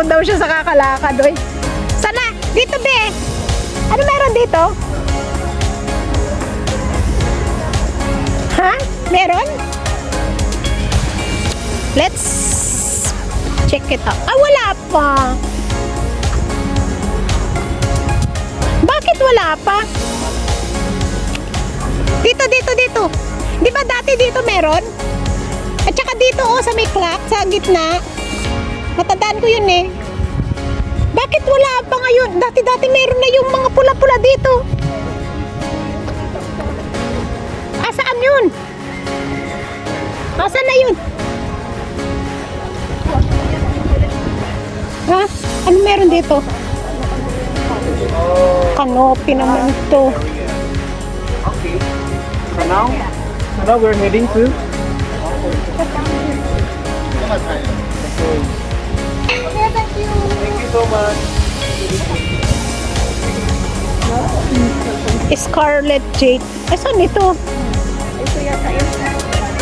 daw siya sa kakalakad, oy. Sana, dito be. Ano meron dito? Ha? Meron? Let's check it out. Ah, wala pa. Bakit wala pa? Dito. Di ba dati dito meron? At saka dito sa may clock, sa gitna. Matandaan ko yun eh. Bakit wala pa ngayon? Dati meron na yung mga pula-pula dito. Saan yun? Saan na yun? Ha? Ano meron dito? Canopy naman ito. Okay. So now we're heading to. Thank you so much. Scarlet Jade. Saan ito? Ito yata yun.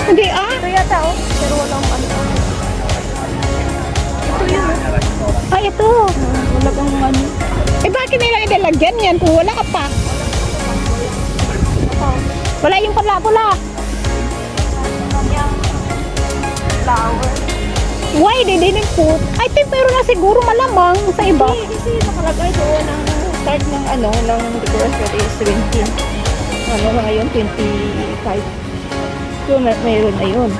Hindi Ito yata pero walang ano. Ito yun. Ito. Wala kang ano. Bakit nila ilalagyan yan kung wala ka pa? Wala yung pala-pula. Flower. Why did they put? I think pero na siguro malamang sa iba. Kasi nakalagay doon ang start ng ano, ng decoration is 17. Ano na ngayon, 25. So, mayroon na yun.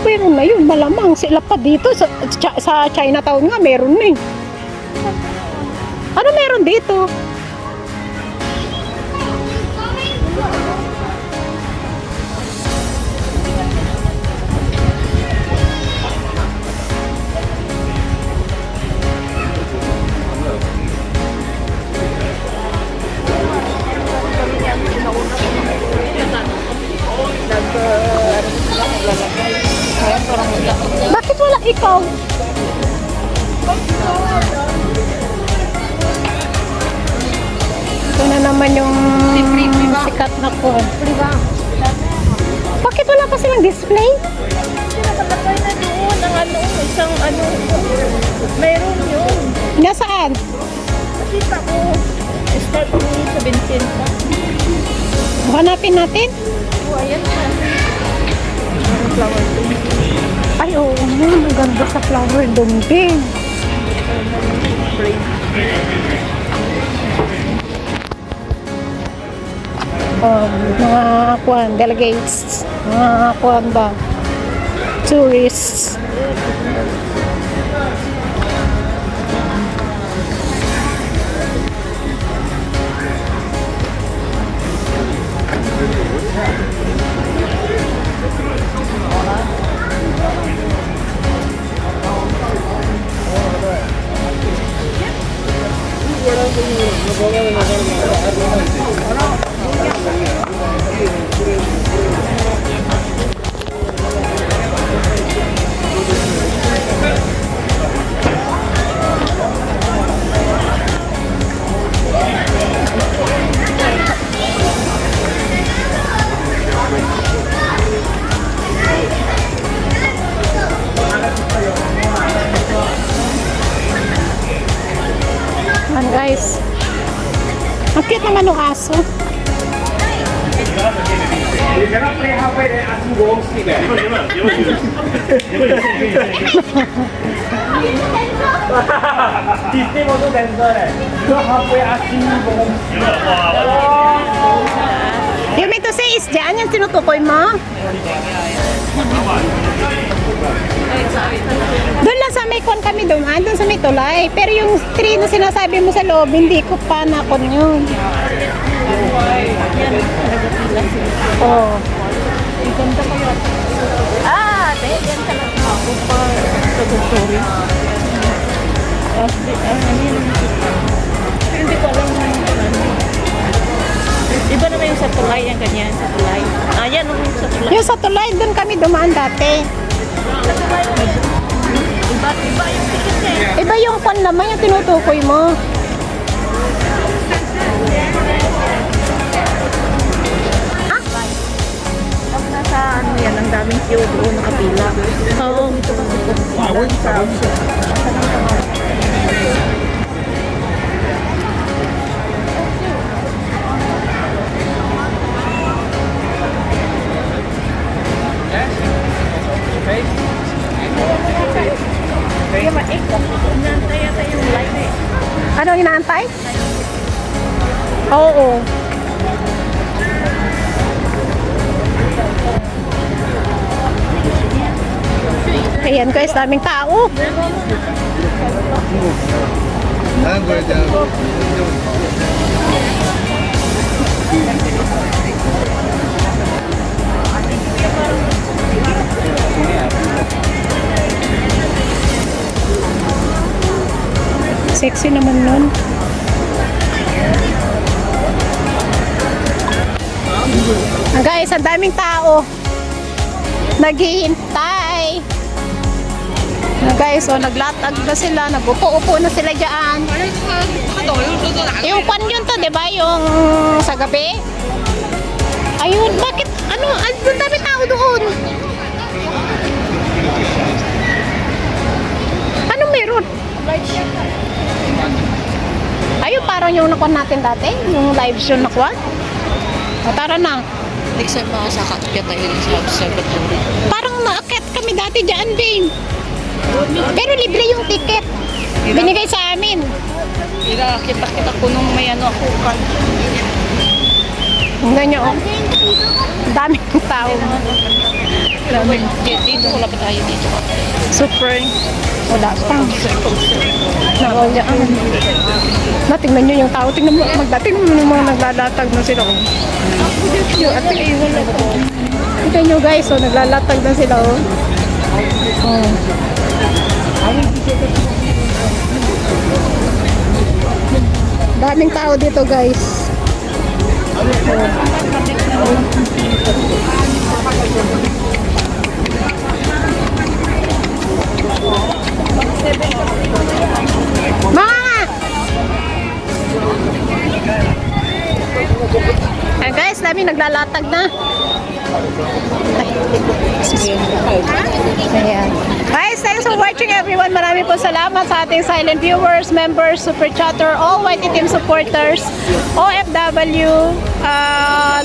Meron na yun, malamang. Sila pa dito sa Chinatown nga, meron na eh. Ano meron dito? Bakit wala ikaw? Ito na naman yung sikat na ko. Bakit wala pa silang display? Nakalagay na doon ang ano, isang ano, mayroon yun. Nasaan? Nakita ko, start ni 17 pa. Hanapin natin? Oh, ayan na. Flower dome. Ay, oo nga. Maganda sa flower dome din. Mga kuwan, delegates. Mga kuwan ba? Tourists. Guys, ang cute naman ng aso. Disney mo to dancer eh. So halfway asking mo. You mean to say is dyan yung tinutukoy mo? Doon lang sa may kwan kami dumaan, doon sa may tulay. Pero yung tree na sinasabi mo sa loob, hindi ko pa nakon yun. Oh. Ang ganda kayo. Ate, yan talaga ako pa sa story. Hindi ko alam na yung ano. Iba naman yung sa tulay, yung ganyan, sa tulay. Yan yung sa tulay. Yung sa tulay, doon kami dumaan dati. Sa tulay, iba yung ticket niya eh. Iba yung kwan naman, yung tinutukoy mo. Pag nasa ano yan, ang daming queue doon, nakapila. Oo. Ito kasi kung sa ang inaantay? Oo. Ayan guys, daming tao. Sexy naman nun. Guys, ang daming tao. Naghihintay. Guys, so naglatag na sila, nagupo-upo na sila dyan. Yung pan yun to, di ba? Yung sa gabi. Ayun, bakit? Ano? Ang dami tao doon. Ano meron? Ayun, parang yung nakuha natin dati. Yung live show nakuha. O, tara na. Next time makasakit tayo sa observatory. Parang naakit kami dati dyan, babe. Pero libre yung ticket. Binigay sa amin. Kita ko nung may ano ako kan. Tingnan nyo, oh. Ang daming tao. Dito wala pa tayo dito. Super. Wala pa. Nakawala. Tingnan nyo yung tao. Tingnan mo, tingnan mo yung mga naglalatag na sila. Oh. Tingnan nyo guys, oh, naglalatag na sila. Oh. Oh. Daming tao dito guys. Ayan guys, dami naglalatag na. Ayan. Guys, thanks for watching everyone. Marami po salamat sa ating silent viewers, members, super chatter, all YT team supporters, OFW,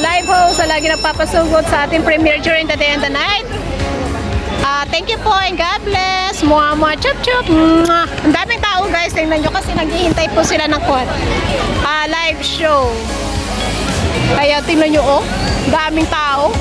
live host na lagi nagpapasugod sa ating premiere during the day and the night. Thank you po and God bless. Mua chup chup. Ang daming tao guys. Tingnan nyo kasi naghihintay po sila ng live show. Kaya tingnan nyo, oh, daming tao.